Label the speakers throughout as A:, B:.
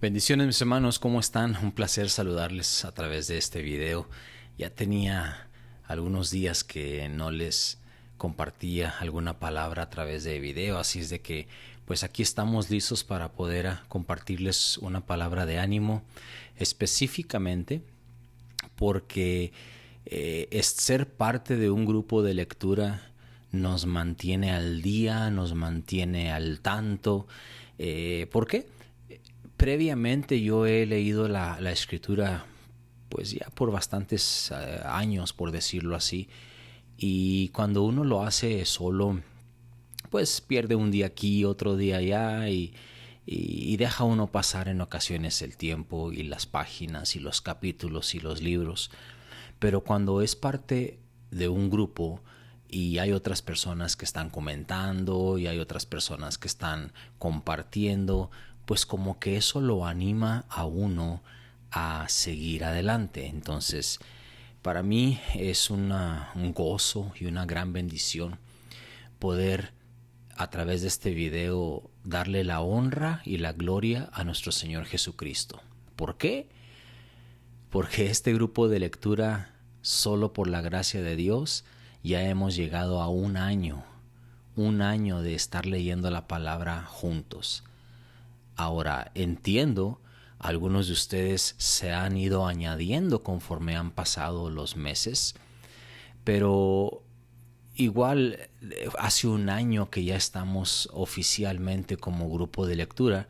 A: Bendiciones mis hermanos, ¿cómo están? Un placer saludarles a través de este video. Ya tenía algunos días que no les compartía alguna palabra a través de video, así es de que pues aquí estamos listos para poder compartirles una palabra de ánimo específicamente porque es ser parte de un grupo de lectura nos mantiene al día, nos mantiene al tanto. ¿Por qué? Previamente yo he leído la escritura pues ya por bastantes años, por decirlo así, y cuando uno lo hace solo, pues pierde un día aquí, otro día allá y deja uno pasar en ocasiones el tiempo y las páginas y los capítulos y los libros. Pero cuando es parte de un grupo y hay otras personas que están comentando y hay otras personas que están compartiendo, pues como que eso lo anima a uno a seguir adelante. Entonces, para mí es un gozo y una gran bendición poder a través de este video darle la honra y la gloria a nuestro Señor Jesucristo. ¿Por qué? Porque este grupo de lectura, solo por la gracia de Dios, ya hemos llegado a un año de estar leyendo la palabra juntos. Ahora, entiendo, algunos de ustedes se han ido añadiendo conforme han pasado los meses, pero igual hace un año que ya estamos oficialmente como grupo de lectura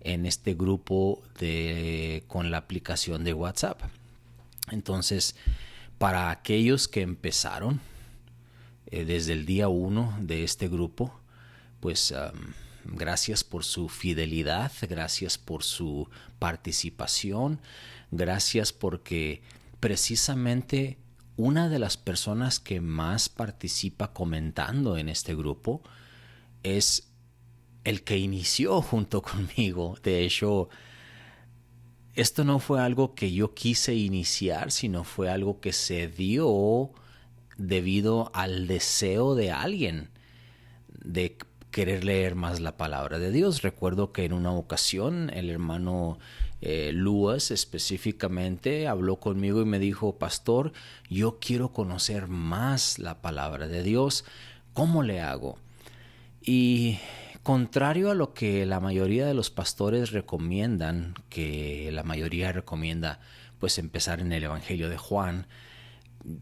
A: en este grupo con la aplicación de WhatsApp. Entonces, para aquellos que empezaron desde el día 1 de este grupo, pues gracias por su fidelidad, gracias por su participación, gracias porque precisamente una de las personas que más participa comentando en este grupo es el que inició junto conmigo. De hecho, esto no fue algo que yo quise iniciar, sino fue algo que se dio debido al deseo de alguien de querer leer más la palabra de Dios. Recuerdo que en una ocasión el hermano Luas específicamente habló conmigo y me dijo: pastor, yo quiero conocer más la palabra de Dios, ¿cómo le hago? Y contrario a lo que la mayoría de los pastores recomiendan, que la mayoría recomienda pues empezar en el Evangelio de Juan,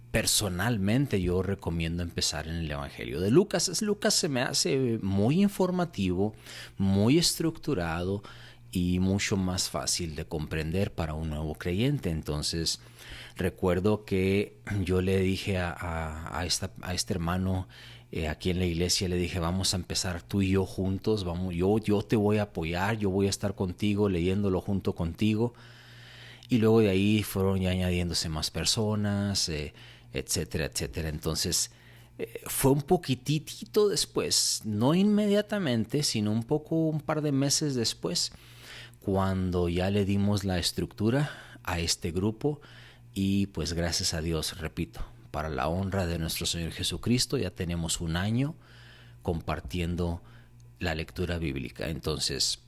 A: personalmente yo recomiendo empezar en el Evangelio de Lucas. Lucas se me hace muy informativo, muy estructurado y mucho más fácil de comprender para un nuevo creyente. Entonces recuerdo que yo le dije a este hermano aquí en la iglesia, le dije: vamos a empezar tú y yo juntos, yo te voy a apoyar, yo voy a estar contigo leyéndolo junto contigo. Y luego de ahí fueron ya añadiéndose más personas, etcétera, etcétera. Entonces fue un poquitito después, no inmediatamente, sino un par de meses después, cuando ya le dimos la estructura a este grupo. Y pues gracias a Dios, repito, para la honra de nuestro Señor Jesucristo, ya tenemos un año compartiendo la lectura bíblica. Entonces,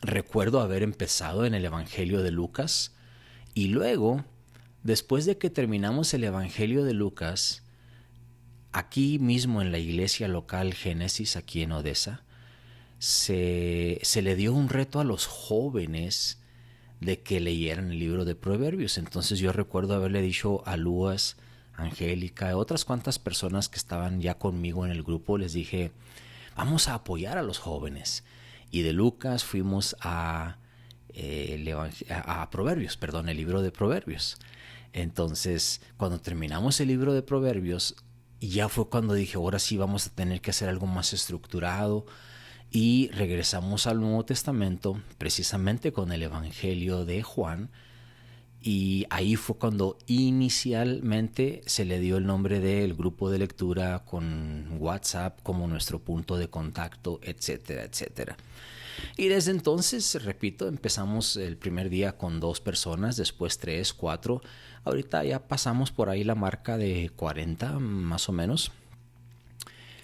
A: recuerdo haber empezado en el Evangelio de Lucas y luego, después de que terminamos el Evangelio de Lucas, aquí mismo en la iglesia local Génesis, aquí en Odessa, se le dio un reto a los jóvenes de que leyeran el libro de Proverbios. Entonces yo recuerdo haberle dicho a Luas, Angélica, otras cuantas personas que estaban ya conmigo en el grupo, les dije: vamos a apoyar a los jóvenes. Y de Lucas fuimos a Proverbios, el libro de Proverbios. Entonces, cuando terminamos el libro de Proverbios, ya fue cuando dije: ahora sí vamos a tener que hacer algo más estructurado. Y regresamos al Nuevo Testamento, precisamente con el Evangelio de Juan. Y ahí fue cuando inicialmente se le dio el nombre del grupo de lectura, con WhatsApp como nuestro punto de contacto, etcétera, etcétera. Y desde entonces, repito, empezamos el primer día con 2 personas, después 3, 4. Ahorita ya pasamos por ahí la marca de 40 más o menos.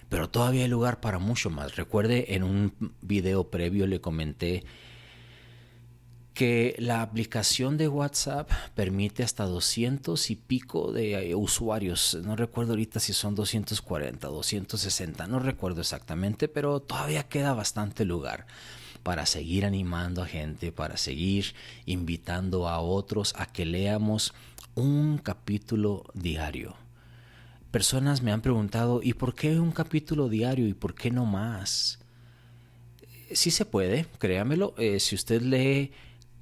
A: Pero todavía hay lugar para mucho más. Recuerde, en un video previo le comenté que la aplicación de WhatsApp permite hasta 200 y pico de usuarios. No recuerdo ahorita si son 240, 260, no recuerdo exactamente, pero todavía queda bastante lugar para seguir animando a gente, para seguir invitando a otros a que leamos un capítulo diario. Personas me han preguntado, ¿y por qué un capítulo diario y por qué no más? Sí se puede, créamelo. Si usted lee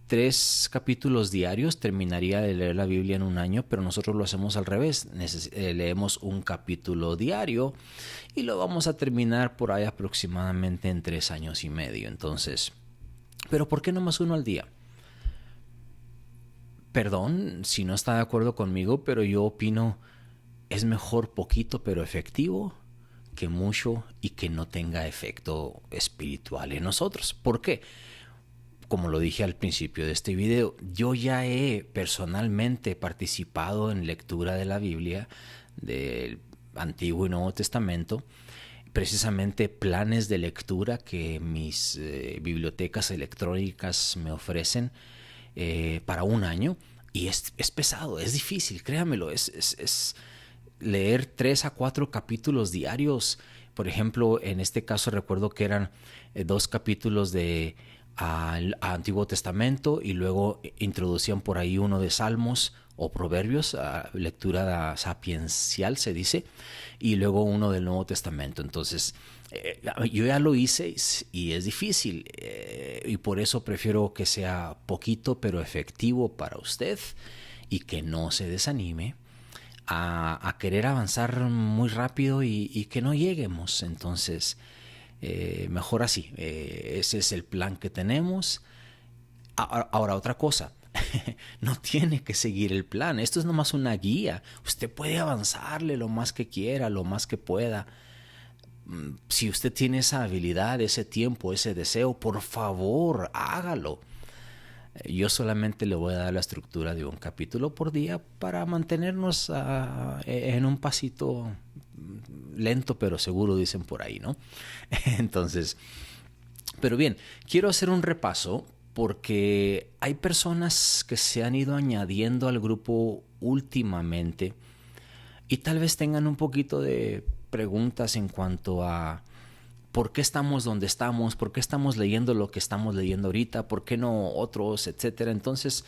A: 3 capítulos diarios, terminaría de leer la Biblia en un año, pero nosotros lo hacemos al revés. Leemos un capítulo diario y lo vamos a terminar por ahí aproximadamente en 3 años y medio. Entonces, ¿pero por qué no más uno al día? Perdón si no está de acuerdo conmigo, pero yo opino es mejor poquito pero efectivo que mucho y que no tenga efecto espiritual en nosotros. ¿Por qué? Como lo dije al principio de este video, yo ya he personalmente participado en lectura de la Biblia, del Antiguo y Nuevo Testamento, precisamente planes de lectura que mis bibliotecas electrónicas me ofrecen para un año, y es pesado, es difícil, créamelo, es leer 3 a 4 capítulos diarios. Por ejemplo, en este caso recuerdo que eran 2 capítulos de al Antiguo Testamento y luego introducían por ahí uno de Salmos o Proverbios, lectura sapiencial se dice, y luego uno del Nuevo Testamento. Entonces yo ya lo hice y es difícil, y por eso prefiero que sea poquito pero efectivo para usted y que no se desanime a querer avanzar muy rápido y que no lleguemos. Entonces mejor así. Ese es el plan que tenemos. Ahora otra cosa. No tiene que seguir el plan. Esto es nomás una guía. Usted puede avanzarle lo más que quiera, lo más que pueda. Si usted tiene esa habilidad, ese tiempo, ese deseo, por favor, hágalo. Yo solamente le voy a dar la estructura de un capítulo por día para mantenernos en un pasito lento pero seguro, dicen por ahí, ¿no? Entonces, pero bien, quiero hacer un repaso porque hay personas que se han ido añadiendo al grupo últimamente y tal vez tengan un poquito de preguntas en cuanto a por qué estamos donde estamos, por qué estamos leyendo lo que estamos leyendo ahorita, por qué no otros, etcétera. Entonces,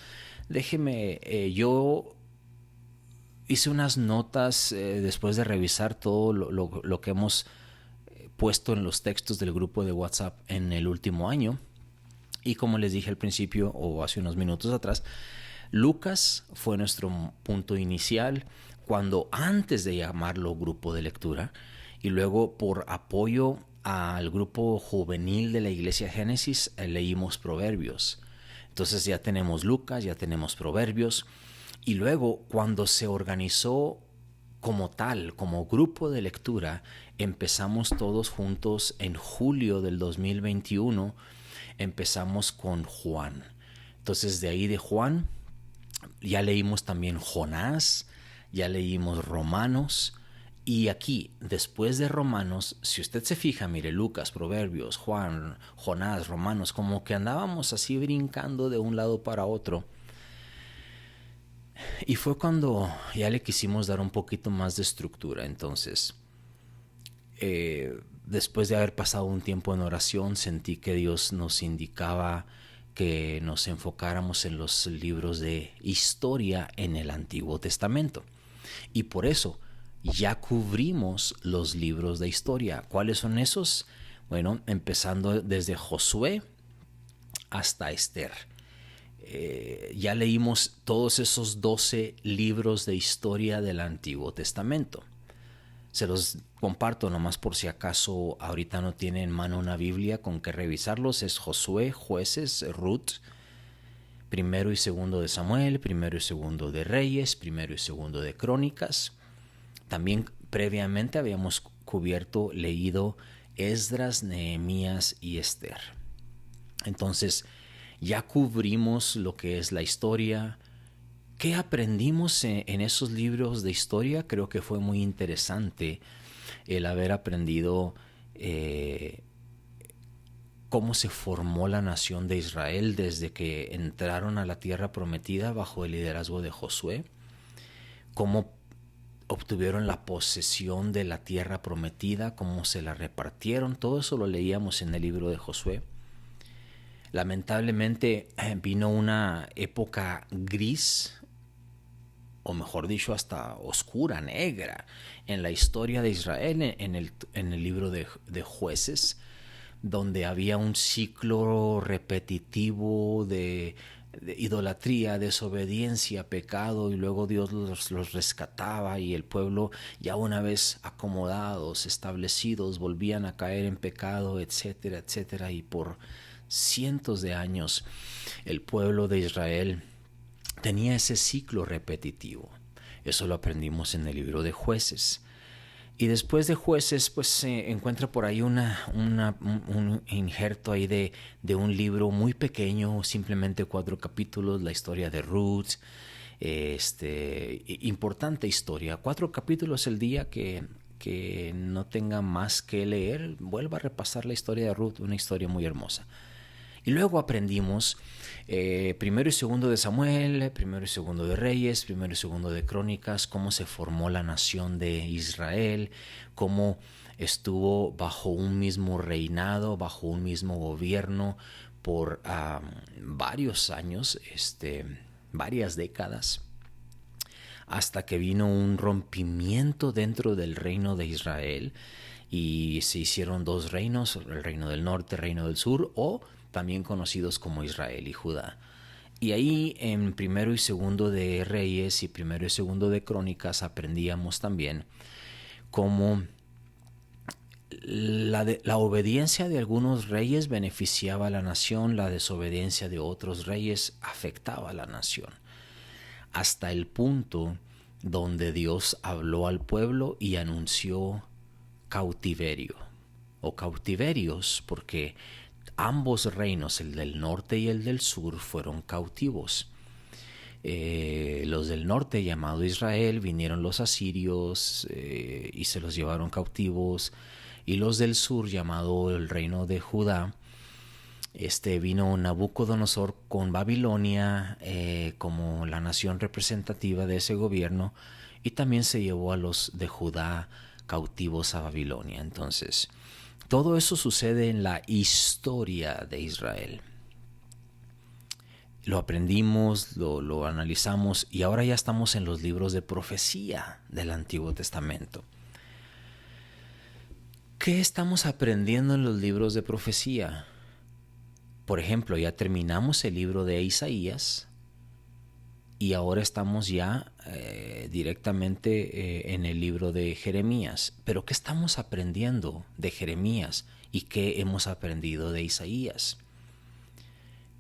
A: déjeme, yo hice unas notas después de revisar todo lo que hemos puesto en los textos del grupo de WhatsApp en el último año. Y como les dije al principio o hace unos minutos atrás, Lucas fue nuestro punto inicial cuando antes de llamarlo grupo de lectura, y luego por apoyo al grupo juvenil de la Iglesia Génesis leímos Proverbios. Entonces ya tenemos Lucas, ya tenemos Proverbios, y luego cuando se organizó como tal, como grupo de lectura, empezamos todos juntos en julio del 2021, empezamos con Juan. Entonces de ahí de Juan ya leímos también Jonás, ya leímos Romanos, y aquí, después de Romanos, si usted se fija, mire, Lucas, Proverbios, Juan, Jonás, Romanos, como que andábamos así brincando de un lado para otro. Y fue cuando ya le quisimos dar un poquito más de estructura. Entonces, después de haber pasado un tiempo en oración, sentí que Dios nos indicaba que nos enfocáramos en los libros de historia en el Antiguo Testamento. Y por eso ya cubrimos los libros de historia. ¿Cuáles son esos? Bueno, empezando desde Josué hasta Esther. Ya leímos todos esos 12 libros de historia del Antiguo Testamento. Se los comparto nomás por si acaso ahorita no tiene en mano una Biblia con que revisarlos. Es Josué, Jueces, Ruth, primero y segundo de Samuel, primero y segundo de Reyes, primero y segundo de Crónicas. También previamente habíamos leído Esdras, Nehemías y Esther. Entonces ya cubrimos lo que es la historia. ¿Qué aprendimos en esos libros de historia? Creo que fue muy interesante el haber aprendido cómo se formó la nación de Israel desde que entraron a la tierra prometida bajo el liderazgo de Josué, cómo obtuvieron la posesión de la tierra prometida, cómo se la repartieron. Todo eso lo leíamos en el libro de Josué. Lamentablemente vino una época gris, o mejor dicho, hasta oscura, negra, en la historia de Israel, en el libro de Jueces, donde había un ciclo repetitivo de idolatría, desobediencia, pecado, y luego Dios los rescataba, y el pueblo, ya una vez acomodados, establecidos, volvían a caer en pecado, etcétera, etcétera. Y por cientos de años el pueblo de Israel tenía ese ciclo repetitivo. Eso lo aprendimos en el libro de Jueces. Y después de Jueces, pues se encuentra por ahí un injerto ahí de un libro muy pequeño, simplemente 4 capítulos, la historia de Ruth. Importante historia. 4 capítulos. El día que no tenga más que leer, vuelva a repasar la historia de Ruth, una historia muy hermosa. Y luego aprendimos primero y segundo de Samuel, primero y segundo de Reyes, primero y segundo de Crónicas, cómo se formó la nación de Israel, cómo estuvo bajo un mismo reinado, bajo un mismo gobierno por varios años, varias décadas, hasta que vino un rompimiento dentro del reino de Israel y se hicieron 2 reinos, el reino del norte, el reino del sur, o también conocidos como Israel y Judá. Y ahí en primero y segundo de Reyes y primero y segundo de Crónicas aprendíamos también cómo la obediencia de algunos reyes beneficiaba a la nación, la desobediencia de otros reyes afectaba a la nación, hasta el punto donde Dios habló al pueblo y anunció cautiverio o cautiverios, porque ambos reinos, el del norte y el del sur, fueron cautivos. Los del norte, llamado Israel, vinieron los asirios y se los llevaron cautivos. Y los del sur, llamado el reino de Judá, vino Nabucodonosor con Babilonia como la nación representativa de ese gobierno, y también se llevó a los de Judá cautivos a Babilonia. Entonces, todo eso sucede en la historia de Israel. Lo aprendimos, lo analizamos, y ahora ya estamos en los libros de profecía del Antiguo Testamento. ¿Qué estamos aprendiendo en los libros de profecía? Por ejemplo, ya terminamos el libro de Isaías y ahora estamos ya directamente en el libro de Jeremías. Pero ¿qué estamos aprendiendo de Jeremías y qué hemos aprendido de Isaías?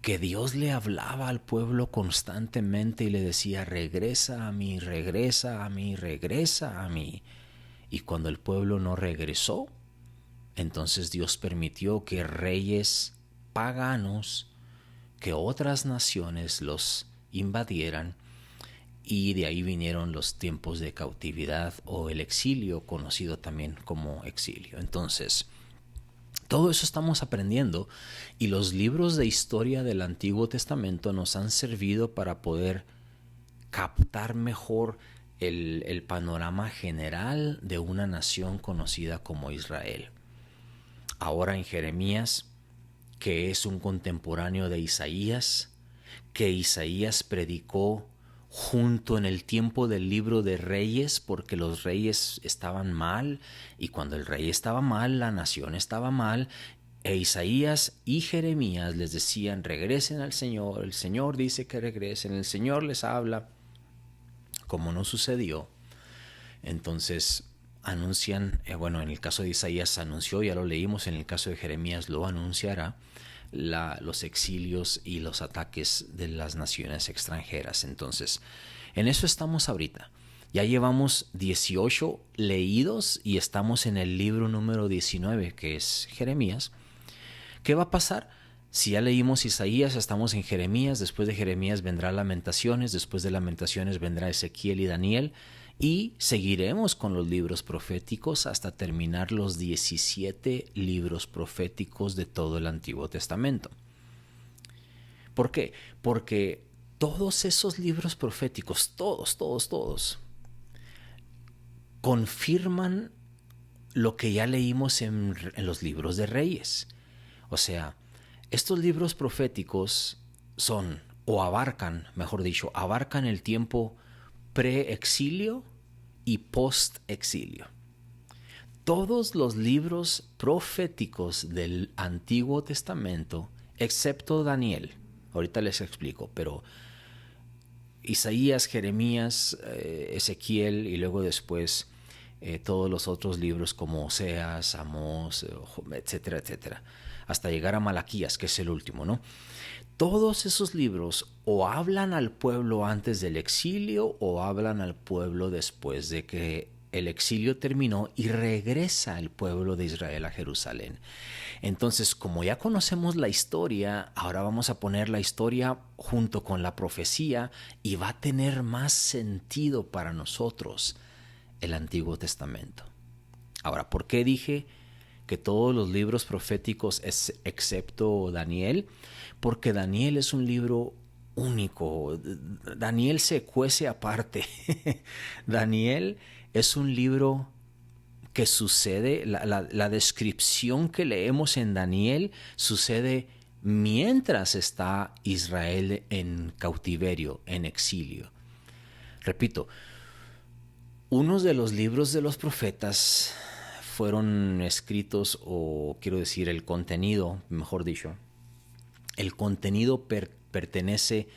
A: Que Dios le hablaba al pueblo constantemente y le decía: regresa a mí, regresa a mí, regresa a mí. Y cuando el pueblo no regresó, entonces Dios permitió que reyes paganos, que otras naciones los invadieran, y de ahí vinieron los tiempos de cautividad o el exilio, conocido también como exilio. Entonces, todo eso estamos aprendiendo, y los libros de historia del Antiguo Testamento nos han servido para poder captar mejor el panorama general de una nación conocida como Israel. Ahora en Jeremías, que es un contemporáneo de Isaías, que Isaías predicó junto en el tiempo del libro de Reyes, porque los reyes estaban mal, y cuando el rey estaba mal, la nación estaba mal, e Isaías y Jeremías les decían: regresen al Señor, el Señor dice que regresen, el Señor les habla. Como no sucedió, entonces anuncian, en el caso de Isaías anunció, ya lo leímos, en el caso de Jeremías lo anunciará, los exilios y los ataques de las naciones extranjeras. Entonces, en eso estamos ahorita. Ya llevamos 18 leídos y estamos en el libro número 19, que es Jeremías. ¿Qué va a pasar? Si ya leímos Isaías, estamos en Jeremías. Después de Jeremías vendrá Lamentaciones, después de Lamentaciones vendrá Ezequiel y Daniel, Y seguiremos con los libros proféticos hasta terminar los 17 libros proféticos de todo el Antiguo Testamento. ¿Por qué? Porque todos esos libros proféticos, todos, confirman lo que ya leímos en los libros de Reyes. O sea, estos libros proféticos son, o abarcan, mejor dicho, abarcan el tiempo pre-exilio y post-exilio. Todos los libros proféticos del Antiguo Testamento, excepto Daniel, ahorita les explico, pero Isaías, Jeremías, Ezequiel y luego después todos los otros libros como Oseas, Amós, etcétera, etcétera, hasta llegar a Malaquías, que es el último, ¿no? Todos esos libros o hablan al pueblo antes del exilio o hablan al pueblo después de que el exilio terminó y regresa el pueblo de Israel a Jerusalén. Entonces, como ya conocemos la historia, ahora vamos a poner la historia junto con la profecía y va a tener más sentido para nosotros el Antiguo Testamento. Ahora, ¿por qué dije que todos los libros proféticos excepto Daniel? Porque Daniel es un libro único. Daniel se cuece aparte. Daniel es un libro que sucede, la descripción que leemos en Daniel sucede mientras está Israel en cautiverio, en exilio. Repito, unos de los libros de los profetas fueron escritos, o quiero decir el contenido, mejor dicho, el contenido pertenece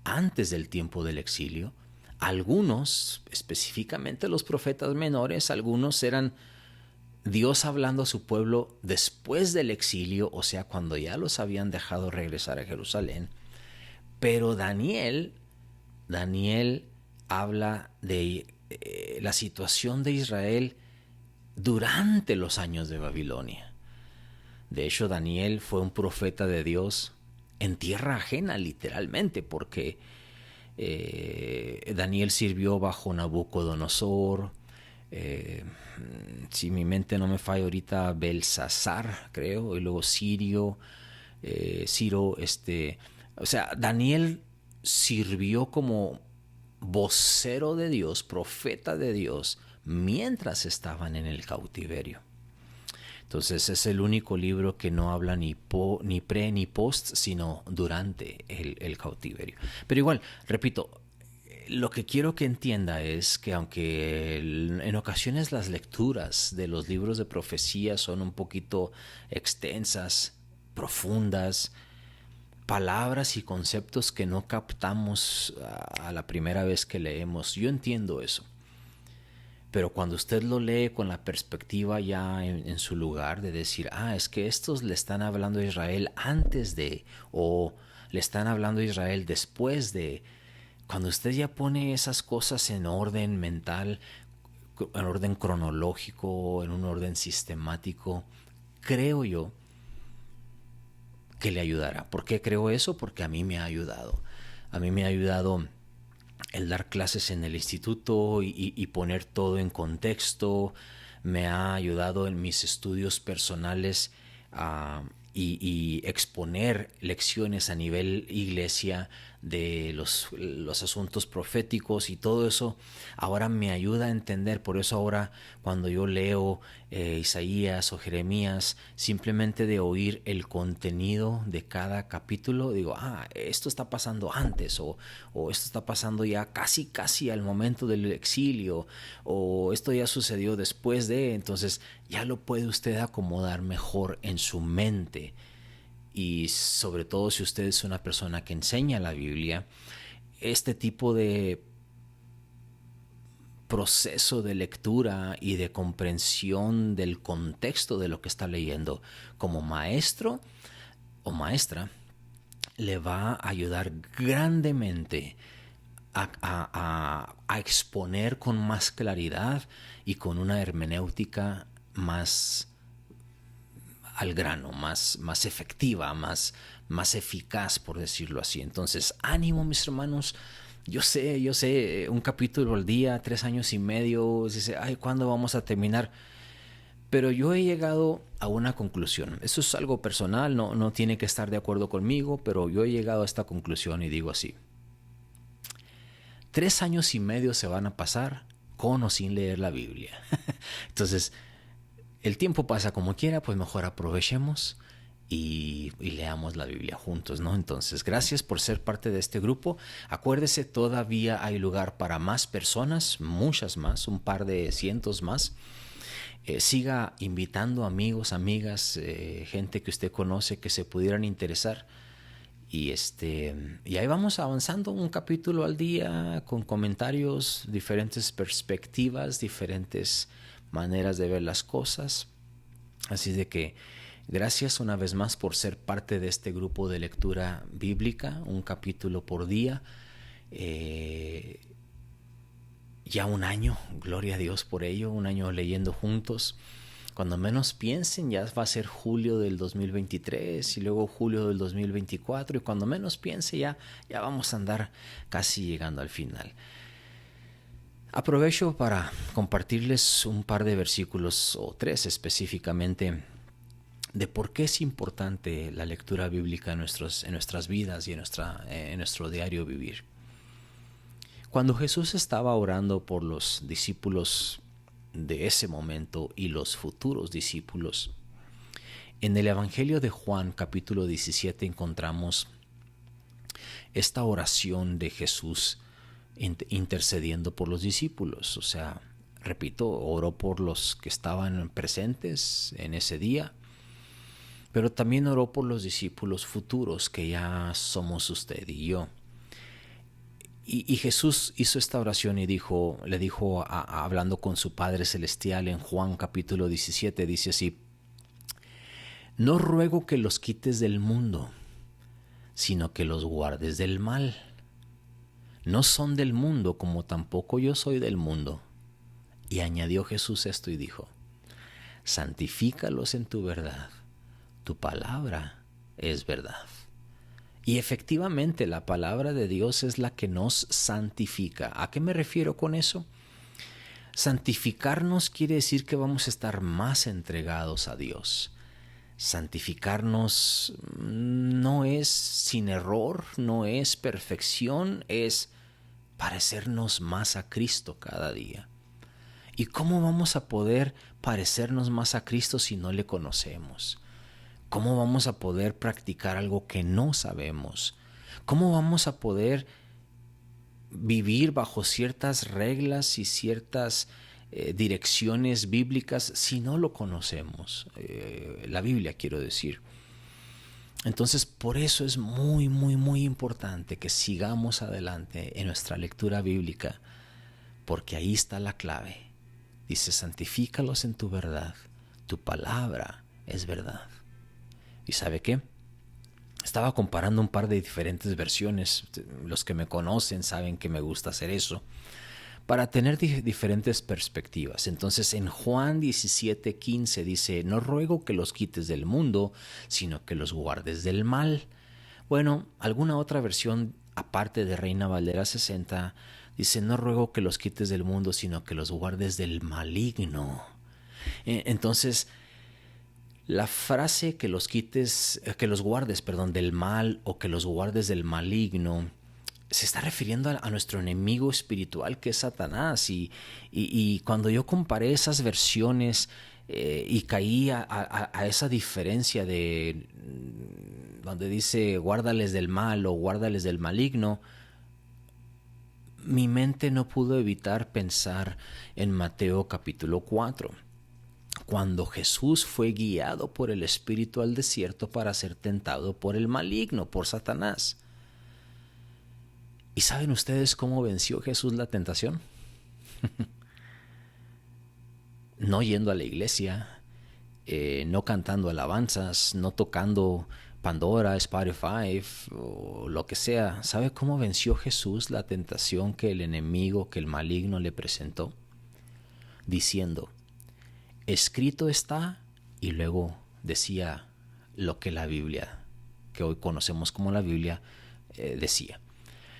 A: antes del tiempo del exilio. Algunos, específicamente los profetas menores, algunos eran Dios hablando a su pueblo después del exilio, o sea, cuando ya los habían dejado regresar a Jerusalén. Pero Daniel habla de la situación de Israel durante los años de Babilonia. De hecho, Daniel fue un profeta de Dios en tierra ajena, literalmente, porque Daniel sirvió bajo Nabucodonosor, si mi mente no me falla ahorita, Belsasar, creo, y luego Ciro, o sea, Daniel sirvió como vocero de Dios, profeta de Dios, mientras estaban en el cautiverio. Entonces es el único libro que no habla ni pre ni post, sino durante el cautiverio. Pero igual, repito, lo que quiero que entienda es que aunque en ocasiones las lecturas de los libros de profecía son un poquito extensas, profundas, palabras y conceptos que no captamos a la primera vez que leemos, yo entiendo eso. Pero cuando usted lo lee con la perspectiva ya en su lugar de decir, es que estos le están hablando a Israel antes de, o le están hablando a Israel después de, cuando usted ya pone esas cosas en orden mental, en orden cronológico, en un orden sistemático, creo yo que le ayudará. ¿Por qué creo eso? Porque a mí me ha ayudado. A mí me ha ayudado el dar clases en el instituto y poner todo en contexto. Me ha ayudado en mis estudios personales y exponer lecciones a nivel iglesia de los asuntos proféticos y todo eso. Ahora me ayuda a entender. Por eso ahora cuando yo leo Isaías o Jeremías, simplemente de oír el contenido de cada capítulo, digo, esto está pasando antes, o esto está pasando ya casi al momento del exilio, o esto ya sucedió después de. Entonces ya lo puede usted acomodar mejor en su mente. Y sobre todo si usted es una persona que enseña la Biblia, este tipo de proceso de lectura y de comprensión del contexto de lo que está leyendo como maestro o maestra le va a ayudar grandemente a exponer con más claridad y con una hermenéutica más al grano, más efectiva, más eficaz, por decirlo así. Entonces, ánimo, mis hermanos, Yo sé, un capítulo al día, 3 años y medio, dice, ay, ¿cuándo vamos a terminar? Pero yo he llegado a una conclusión. Eso es algo personal, no tiene que estar de acuerdo conmigo, pero yo he llegado a esta conclusión y digo así. 3 años y medio se van a pasar con o sin leer la Biblia. Entonces, el tiempo pasa como quiera, pues mejor aprovechemos y leamos la Biblia juntos, ¿no? Entonces, gracias por ser parte de este grupo. Acuérdese, todavía hay lugar para más personas, muchas más, un par de cientos más. Siga invitando amigos, amigas, gente que usted conoce que se pudieran interesar. Y ahí vamos avanzando un capítulo al día con comentarios, diferentes perspectivas, diferentes maneras de ver las cosas. Así de que gracias una vez más por ser parte de este grupo de lectura bíblica, un capítulo por día. Ya un año, gloria a Dios por ello, un año leyendo juntos. Cuando menos piensen, ya va a ser julio del 2023 y luego julio del 2024, y cuando menos piense ya vamos a andar casi llegando al final. Aprovecho para compartirles un par de versículos, o 3 específicamente, de por qué es importante la lectura bíblica en nuestras vidas y en nuestro diario vivir. Cuando Jesús estaba orando por los discípulos de ese momento y los futuros discípulos, en el Evangelio de Juan capítulo 17 encontramos esta oración de Jesús intercediendo por los discípulos. O sea, repito, oró por los que estaban presentes en ese día, pero también oró por los discípulos futuros, que ya somos usted y yo. Y Jesús hizo esta oración y le dijo, hablando con su Padre Celestial en Juan capítulo 17, dice así: no ruego que los quites del mundo, sino que los guardes del mal. No son del mundo, como tampoco yo soy del mundo. Y añadió Jesús esto y dijo: santifícalos en tu verdad, tu palabra es verdad. Y efectivamente la palabra de Dios es la que nos santifica. ¿A qué me refiero con eso? Santificarnos quiere decir que vamos a estar más entregados a Dios. Santificarnos no es sin error, no es perfección, es parecernos más a Cristo cada día. ¿Y cómo vamos a poder parecernos más a Cristo si no le conocemos? ¿Cómo vamos a poder practicar algo que no sabemos? ¿Cómo vamos a poder vivir bajo ciertas reglas y ciertas direcciones bíblicas si no lo conocemos? La Biblia, quiero decir. Entonces, por eso es muy, muy, muy importante que sigamos adelante en nuestra lectura bíblica, porque ahí está la clave. Dice: santifícalos en tu verdad, tu palabra es verdad. ¿Y sabe qué? Estaba comparando un par de diferentes versiones. Los que me conocen saben que me gusta hacer eso, para tener diferentes perspectivas. Entonces, en Juan 17:15 dice: no ruego que los quites del mundo, sino que los guardes del mal. Bueno, alguna otra versión, aparte de Reina Valera 60, dice: no ruego que los quites del mundo, sino que los guardes del maligno. Entonces, la frase que los guardes, del mal, o que los guardes del maligno, se está refiriendo a nuestro enemigo espiritual, que es Satanás. Y cuando yo comparé esas versiones y caí a esa diferencia de donde dice guárdales del mal o guárdales del maligno, mi mente no pudo evitar pensar en Mateo capítulo 4. Cuando Jesús fue guiado por el Espíritu al desierto para ser tentado por el maligno, por Satanás. ¿Y saben ustedes cómo venció Jesús la tentación? No yendo a la iglesia, no cantando alabanzas, no tocando Pandora, Spotify o lo que sea. ¿Sabe cómo venció Jesús la tentación que el enemigo, que el maligno le presentó? Diciendo: escrito está, y luego decía lo que la Biblia, que hoy conocemos como la Biblia, decía.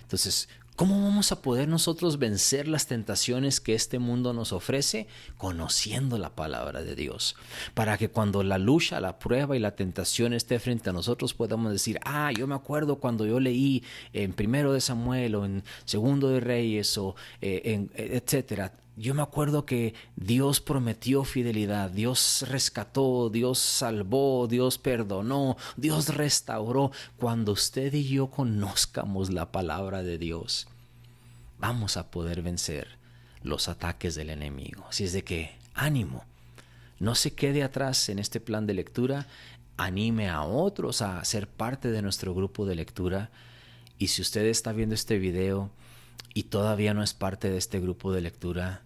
A: Entonces, ¿Cómo vamos a poder nosotros vencer las tentaciones que este mundo nos ofrece? Conociendo la palabra de Dios. Para que cuando la lucha, la prueba y la tentación esté frente a nosotros podamos decir, yo me acuerdo cuando yo leí en 1 de Samuel o en 2 de Reyes o etcétera. Yo me acuerdo que Dios prometió fidelidad, Dios rescató, Dios salvó, Dios perdonó, Dios restauró. Cuando usted y yo conozcamos la palabra de Dios, vamos a poder vencer los ataques del enemigo. Así es de que, ánimo, no se quede atrás en este plan de lectura, anime a otros a ser parte de nuestro grupo de lectura. Y si usted está viendo este video y todavía no es parte de este grupo de lectura,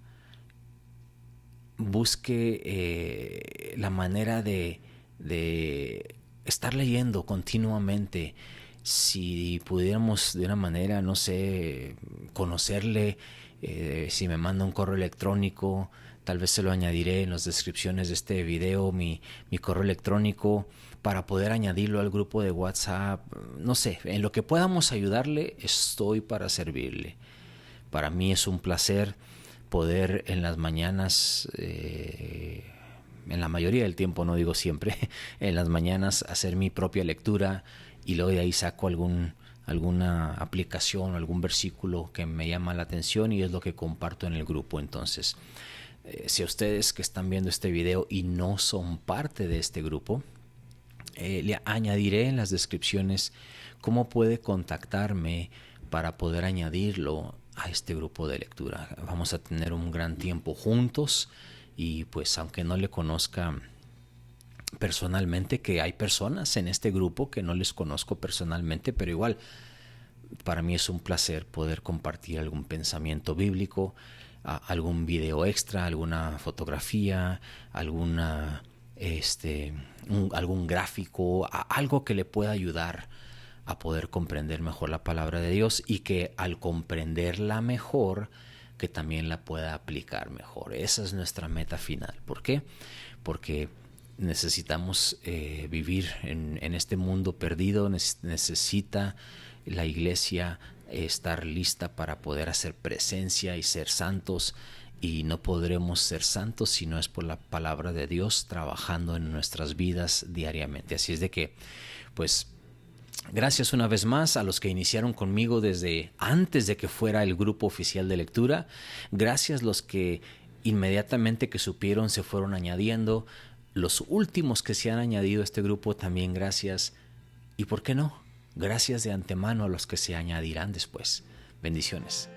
A: busque la manera de estar leyendo continuamente. Si pudiéramos de una manera, no sé, conocerle, si me manda un correo electrónico, tal vez se lo añadiré en las descripciones de este video, mi correo electrónico, para poder añadirlo al grupo de WhatsApp. No sé, en lo que podamos ayudarle, estoy para servirle. Para mí es un placer poder en las mañanas, en la mayoría del tiempo, no digo siempre, en las mañanas hacer mi propia lectura y luego de ahí saco alguna aplicación o algún versículo que me llama la atención y es lo que comparto en el grupo. Entonces, si a ustedes que están viendo este video y no son parte de este grupo, le añadiré en las descripciones cómo puede contactarme para poder añadirlo a este grupo de lectura. Vamos a tener un gran tiempo juntos y pues aunque no le conozca personalmente, que hay personas en este grupo que no les conozco personalmente, pero igual para mí es un placer poder compartir algún pensamiento bíblico, algún video extra, alguna fotografía, algún gráfico, algo que le pueda ayudar a poder comprender mejor la palabra de Dios y que al comprenderla mejor, que también la pueda aplicar mejor. Esa es nuestra meta final. ¿Por qué? Porque necesitamos vivir en este mundo perdido. Necesita la iglesia estar lista para poder hacer presencia y ser santos, y no podremos ser santos si no es por la palabra de Dios trabajando en nuestras vidas diariamente. Así es de que, pues, gracias una vez más a los que iniciaron conmigo desde antes de que fuera el grupo oficial de lectura. Gracias los que inmediatamente que supieron se fueron añadiendo. Los últimos que se han añadido a este grupo también gracias. Y por qué no, gracias de antemano a los que se añadirán después. Bendiciones.